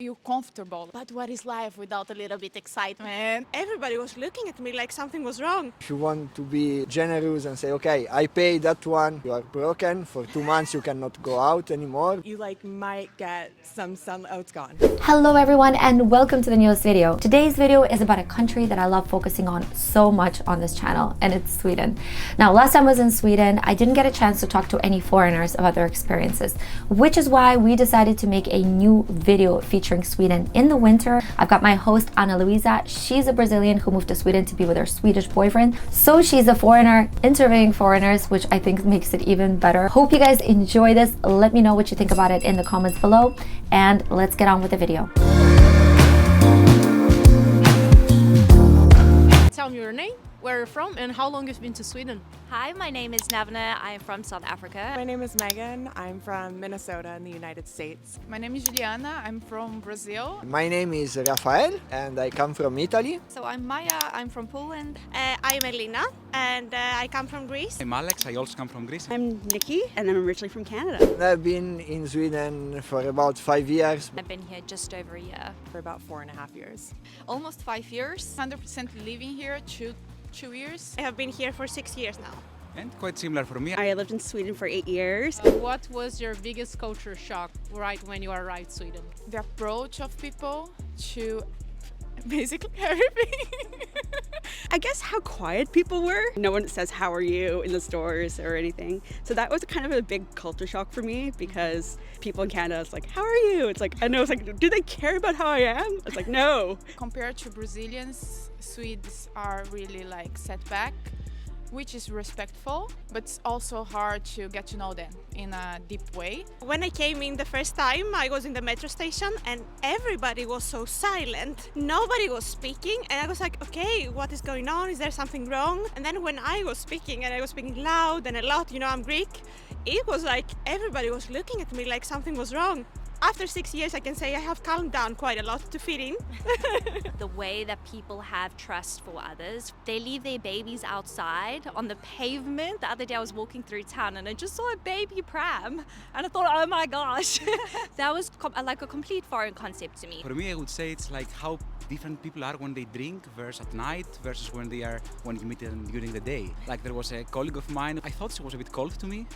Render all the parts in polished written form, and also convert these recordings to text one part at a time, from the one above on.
you comfortable. But what is life without a little bit excitement? Everybody was looking at me like something was wrong. If you want to be generous and say, okay, I pay that one, you are broken, for 2 months you cannot go out anymore. You might get some sun, oh, it's gone. Hello everyone and welcome to the newest video. Today's video is about a country that I love focusing on so much on this channel, and it's Sweden. Now, last time I was in Sweden, I didn't get a chance to talk to any foreigners about their experiences, which is why we decided to make a new video featuring Sweden in the winter. I've got my host Ana Luisa. She's a Brazilian who moved to Sweden to be with her Swedish boyfriend. So she's a foreigner interviewing foreigners, which I think makes it even better. Hope you guys enjoy this. Let me know what you think about it in the comments below, and let's get on with the video. Tell me your name, where you're from, and how long you've been to Sweden. Hi, my name is Navna. I am from South Africa. My name is Megan. I'm from Minnesota in the United States. My name is Juliana. I'm from Brazil. My name is Rafael and I come from Italy. So I'm Maya. I'm from Poland. I'm Elina and I come from Greece. I'm Alex. I also come from Greece. I'm Nikki and I'm originally from Canada. I've been in Sweden for about 5 years. I've been here just over a year. For about 4.5 years. Almost 5 years. 100% living here, two years. I have been here for 6 years now. And quite similar for me. I lived in Sweden for 8 years. What was your biggest culture shock right when you arrived in Sweden? The approach of people to basically everything. I guess how quiet people were. No one says how are you in the stores or anything. So that was kind of a big culture shock for me, because people in Canada, it's like, how are you? It's like, I know, it's like, do they care about how I am? It's like, no. Compared to Brazilians, Swedes are really like set back, which is respectful, but it's also hard to get to know them in a deep way. When I came in the first time, I was in the metro station and everybody was so silent. Nobody was speaking and I was like, okay, what is going on? Is there something wrong? And then when I was speaking, and I was speaking loud and a lot, you know, I'm Greek, it was like everybody was looking at me like something was wrong. After 6 years, I can say I have calmed down quite a lot to fit in. The way that people have trust for others. They leave their babies outside on the pavement. The other day I was walking through town and I just saw a baby pram and I thought, oh my gosh. That was like a complete foreign concept to me. For me, I would say it's like how different people are when they drink versus at night versus when you meet them during the day. Like there was a colleague of mine, I thought she was a bit cold to me.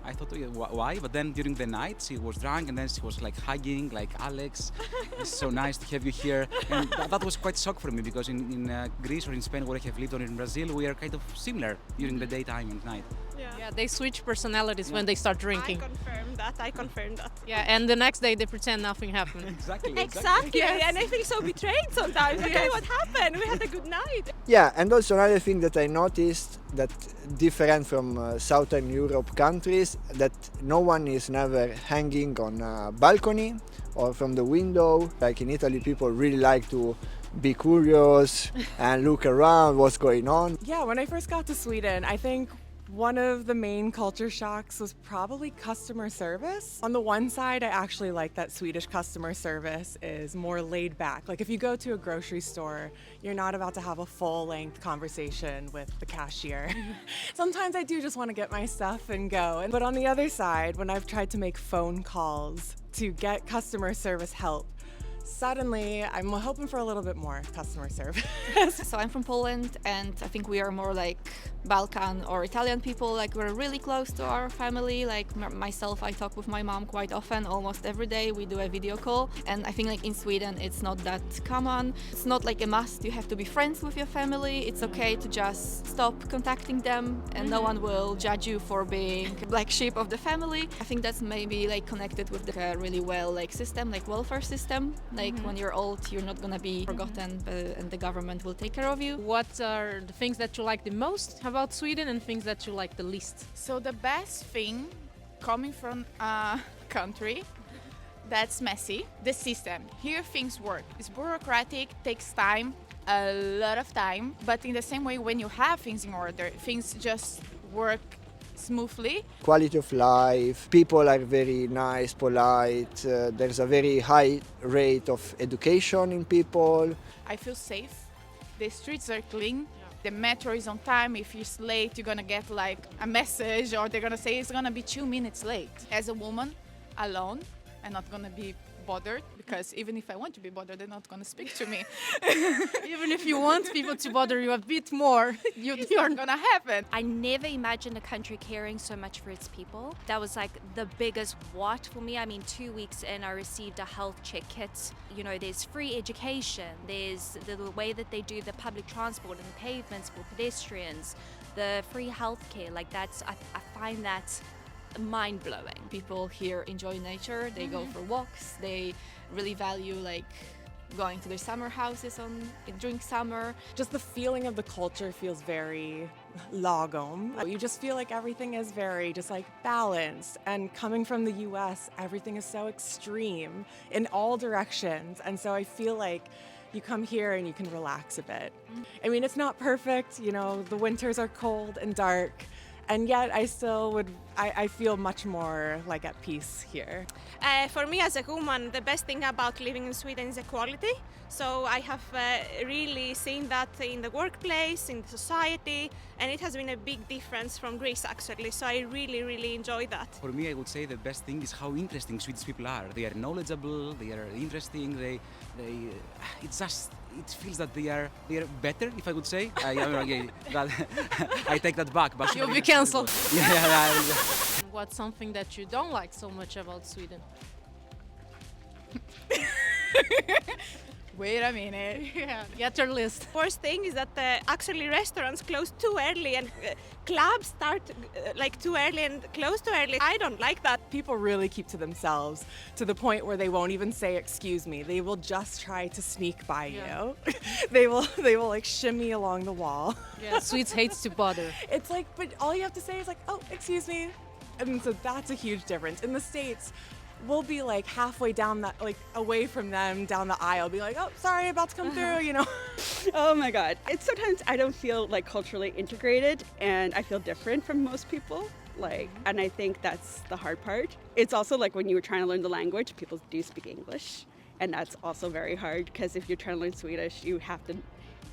I thought, why? But then during the night, she was drunk and then she was like hugging, like, Alex, it's so nice to have you here. And that was quite shock for me, because in Greece or in Spain, where I have lived, or in Brazil, we are kind of similar during the daytime and night. Yeah, they switch personalities when they start drinking. I confirm that. Yeah, and the next day they pretend nothing happened. Exactly. Yes. And I feel so betrayed sometimes. Okay, what happened? We had a good night. Yeah, and also another thing that I noticed that different from Southern Europe countries, that no one is never hanging on a balcony or from the window. Like in Italy, people really like to be curious and look around what's going on. Yeah, when I first got to Sweden, I think one of the main culture shocks was probably customer service. On the one side, I actually like that Swedish customer service is more laid back. Like if you go to a grocery store, you're not about to have a full-length conversation with the cashier. Sometimes I do just want to get my stuff and go. But on the other side, when I've tried to make phone calls to get customer service help, suddenly I'm hoping for a little bit more customer service. So I'm from Poland, and I think we are more like Balkan or Italian people. Like we're really close to our family. Like myself, I talk with my mom quite often, almost every day. We do a video call, and I think like in Sweden it's not that common. It's not like a must. You have to be friends with your family. It's okay to just stop contacting them, and no one will judge you for being black sheep of the family. I think that's maybe like connected with the really well like system, like welfare system. Like when you're old, you're not gonna be forgotten, and the government will take care of you. What are the things that you like the most about Sweden and things that you like the least? So the best thing coming from a country that's messy, the system. Here things work. It's bureaucratic, takes time, a lot of time, but in the same way when you have things in order, things just work smoothly. Quality of life, people are very nice, polite, there's a very high rate of education in people. I feel safe. The streets are clean. The metro is on time. If it's late, you're gonna get like a message, or they're gonna say it's gonna be 2 minutes late. As a woman, alone, I'm not gonna be bothered because even if I want to be bothered, they're not going to speak to me. Even if you want people to bother you a bit more, It's you're not going to happen. I never imagined a country caring so much for its people. That was like the biggest what for me. I mean, 2 weeks in, I received a health check kit. You know, there's free education, there's the way that they do the public transport and pavements for pedestrians, the free healthcare. Like I find that mind-blowing. People here enjoy nature, they go for walks, they really value like going to their summer houses during summer. Just the feeling of the culture feels very lagom. You just feel like everything is very just like balanced. And coming from the US, everything is so extreme in all directions. And so I feel like you come here and you can relax a bit. I mean, it's not perfect, you know, the winters are cold and dark. And yet I still I feel much more like at peace here. For me as a woman, the best thing about living in Sweden is equality. So I have really seen that in the workplace, in the society, and it has been a big difference from Greece actually. So I really, really enjoy that. For me, I would say the best thing is how interesting Swedish people are. They are knowledgeable, they are interesting, it's just, it feels that they are better, if I would say. I take that back. But You'll be cancelled. Yeah. What's something that you don't like so much about Sweden? Wait a minute. Yeah, get your list. Worst thing is that actually restaurants close too early and clubs start like too early and close too early. I don't like that. People really keep to themselves to the point where they won't even say excuse me. They will just try to sneak by you. They will like shimmy along the wall. Yeah, Swedes hates to bother. It's like, but all you have to say is like, oh, excuse me. And so that's a huge difference. In the States, we'll be like halfway down that, like away from them down the aisle, be like, oh, sorry, about to come through, you know. Oh my God. It's sometimes I don't feel like culturally integrated and I feel different from most people. Like, and I think that's the hard part. It's also like when you were trying to learn the language, people do speak English. And that's also very hard because if you're trying to learn Swedish, you have to,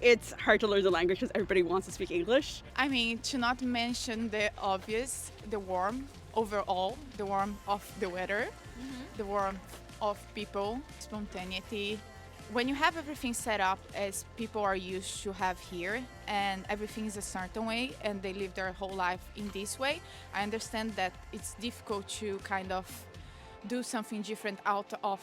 it's hard to learn the language because everybody wants to speak English. I mean, to not mention the obvious, the warmth overall, the warmth of the weather, the warmth of people, spontaneity. When you have everything set up as people are used to have here and everything is a certain way and they live their whole life in this way, I understand that it's difficult to kind of do something different out of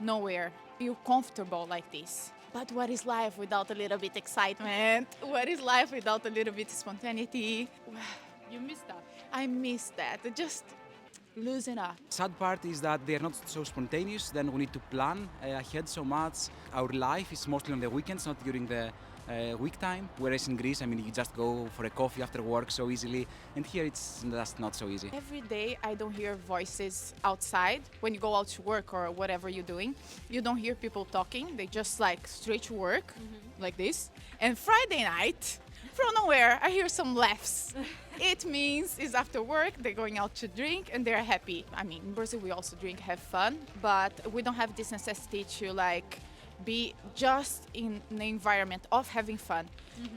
nowhere. Feel comfortable like this. But what is life without a little bit excitement? What is life without a little bit spontaneity? You miss that. I miss that. Just loosen up. Sad part is that they are not so spontaneous. Then we need to plan ahead so much. Our life is mostly on the weekends, not during the week time. Whereas in Greece, I mean, you just go for a coffee after work so easily. And here it's just not so easy. Every day I don't hear voices outside. When you go out to work or whatever you're doing, you don't hear people talking. They just like straight to work like this. And Friday night, from nowhere, I hear some laughs. It means it's after work, they're going out to drink and they're happy. I mean, in Brazil we also drink, have fun, but we don't have this necessity to like be just in the environment of having fun,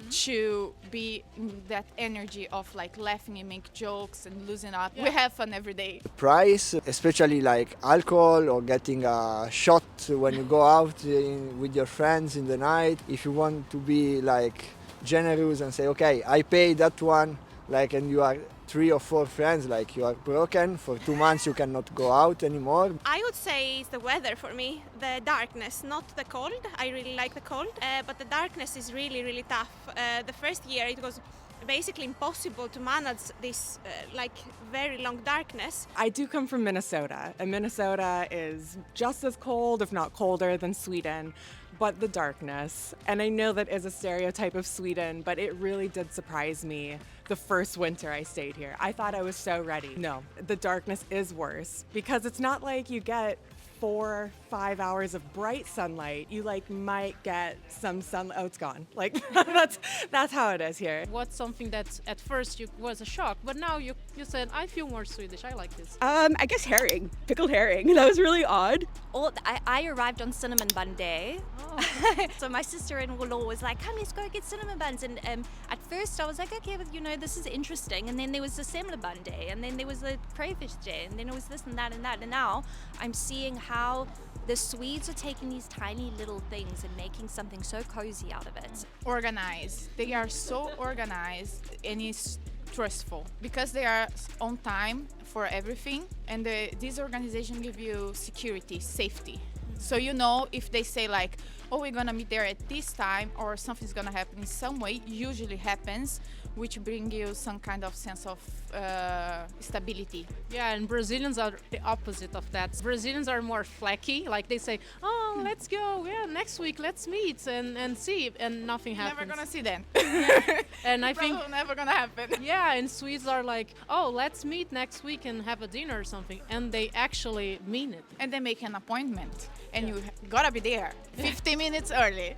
to be in that energy of like laughing and make jokes and losing up. We have fun every day. The price, especially like alcohol or getting a shot when you go out with your friends in the night, if you want to be like generous and say, okay, I pay that one, like, and you are 3 or 4 friends, like you are broken for 2 months, you cannot go out anymore. I would say it's the weather for me, the darkness, not the cold. I really like the cold, but the darkness is really, really tough. The first year it was basically impossible to manage this like very long darkness. I do come from Minnesota, and Minnesota is just as cold, if not colder, than Sweden. But the darkness, and I know that is a stereotype of Sweden, but it really did surprise me the first winter I stayed here. I thought I was so ready. No, the darkness is worse because it's not like you get 4 or 5 hours of bright sunlight. You like might get some sun. Oh, it's gone. Like that's how it is here. What's something that at first was a shock, but now you said, I feel more Swedish. I like this. I guess herring, pickled herring. That was really odd. I arrived on cinnamon bun day. So my sister-in-law was like, come, let's go get cinnamon buns. And at first I was like, okay, but you know, this is interesting. And then there was the semla bun day, and then there was the crayfish day, and then it was this and that and that. And now I'm seeing how The Swedes are taking these tiny little things and making something so cozy out of it. Organized. They are so organized and it's trustful because they are on time for everything, and this organization give you security, safety. So you know if they say like, oh, we're gonna meet there at this time or something's gonna happen in some way, usually happens, which bring you some kind of sense of stability. Yeah, and Brazilians are the opposite of that. Brazilians are more flaky, like they say, oh, let's go, yeah, next week, let's meet and see, and nothing happens. Never gonna see them. And I think, never gonna happen. yeah, and Swedes are like, oh, let's meet next week and have a dinner or something, and they actually mean it. And they make an appointment, and you gotta be there 50 minutes early.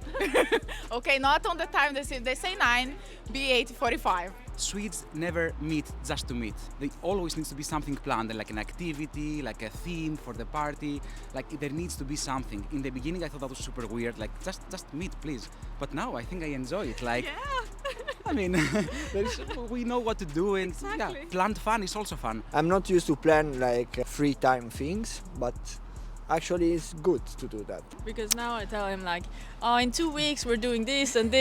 Okay, not on the time they say 9, be 8:45. Swedes never meet just to meet. There always needs to be something planned, like an activity, like a theme for the party. Like there needs to be something. In the beginning, I thought that was super weird. Like just meet, please. But now I think I enjoy it. Like, Yeah. I mean, we know what to do, and Exactly. yeah, planned fun is also fun. I'm not used to plan like free time things, but actually it's good to do that. Because now I tell him like, oh, in 2 weeks we're doing this, and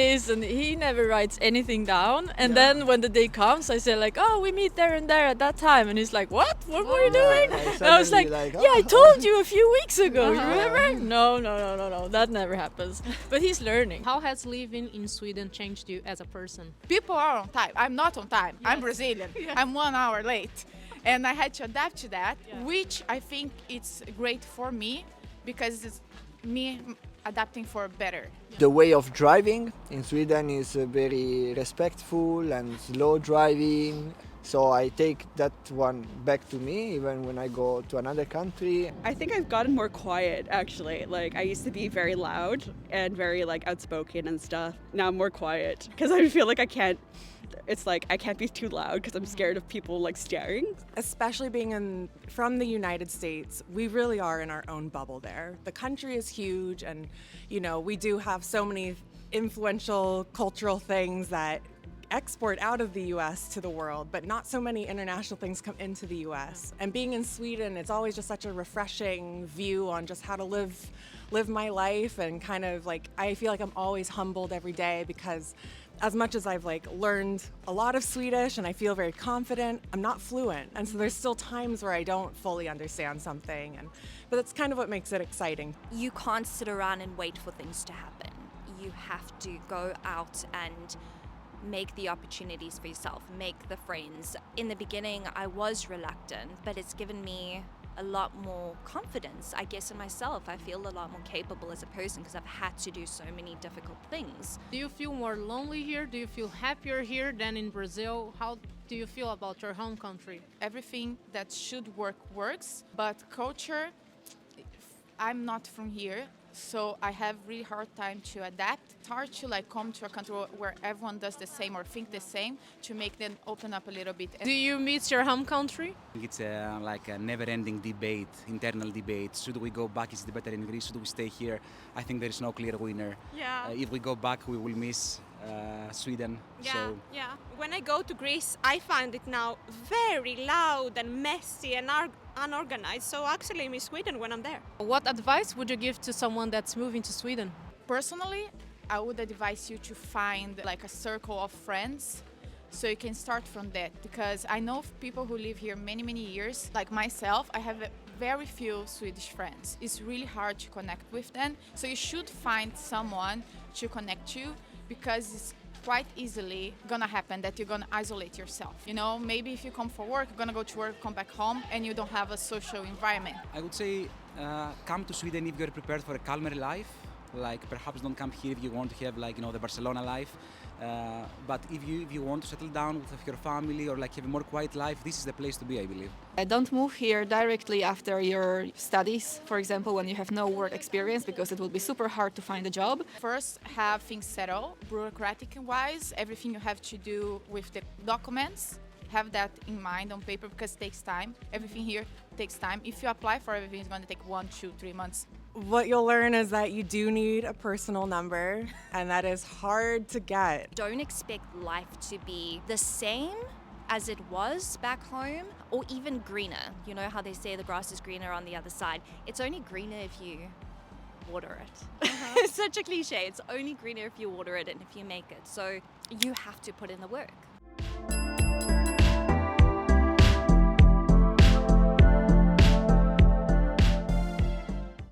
he never writes anything down. And then when the day comes, I say like, oh, we meet there and there at that time, and he's like, what were you doing? And I was like, yeah, I told you a few weeks ago, you remember? No, that never happens. But he's learning. How has living in Sweden changed you as a person? People are on time. I'm not on time. I'm Brazilian. I'm 1 hour late. And I had to adapt to that, which I think it's great for me because it's me adapting for better. The way of driving in Sweden is very respectful and slow driving. So I take that one back to me even when I go to another country. I think I've gotten more quiet actually. Like I used to be very loud and very like outspoken and stuff. Now I'm more quiet because I feel like I can't be too loud because I'm scared of people like staring. Especially being from the United States, we really are in our own bubble there. The country is huge, and you know, we do have so many influential cultural things that export out of the US to the world, but not so many international things come into the US. And being in Sweden, it's always just such a refreshing view on just how to live my life, and kind of like I feel like I'm always humbled every day because as much as I've like learned a lot of Swedish and I feel very confident, I'm not fluent. And so there's still times where I don't fully understand something, but that's kind of what makes it exciting. You can't sit around and wait for things to happen. You have to go out and make the opportunities for yourself, make the friends. In the beginning, I was reluctant, but it's given me a lot more confidence, I guess, in myself. I feel a lot more capable as a person because I've had to do so many difficult things. Do you feel more lonely here? Do you feel happier here than in Brazil? How do you feel about your home country? Everything that should work works, but culture, I'm not from here, so I have really hard time to adapt. It's hard to like come to a country where everyone does the same or think the same to make them open up a little bit. Do you miss your home country? It's like a never-ending debate, internal debate. Should we go back? Is it better in Greece? Should we stay here? I think there is no clear winner. Yeah. If we go back, we will miss Sweden. Yeah, So yeah. When I go to Greece, I find it now very loud and messy and unorganized. So actually I miss Sweden when I'm there. What advice would you give to someone that's moving to Sweden? Personally, I would advise you to find like a circle of friends so you can start from that, because I know of people who live here many years. Like myself, I have very few Swedish friends. It's really hard to connect with them, so you should find someone to connect to, because it's quite easily gonna happen that you're gonna isolate yourself. You know, maybe if you come for work, you're gonna go to work, come back home, and you don't have a social environment. I would say come to Sweden if you're prepared for a calmer life. Like perhaps don't come here if you want to have like, you know, the Barcelona life. But if you want to settle down with your family or like have a more quiet life, this is the place to be, I believe. Don't move here directly after your studies, for example, when you have no work experience, because it will be super hard to find a job. First, have things settled, bureaucratic-wise, everything you have to do with the documents. Have that in mind on paper, because it takes time. Everything here takes time. If you apply for everything, it's going to take 1, 2, 3 months. What you'll learn is that you do need a personal number, and that is hard to get. Don't expect life to be the same as it was back home, or even greener. You know how they say the grass is greener on the other side? It's only greener if you water it. It's such a cliche. It's only greener if you water it and if you make it. So you have to put in the work.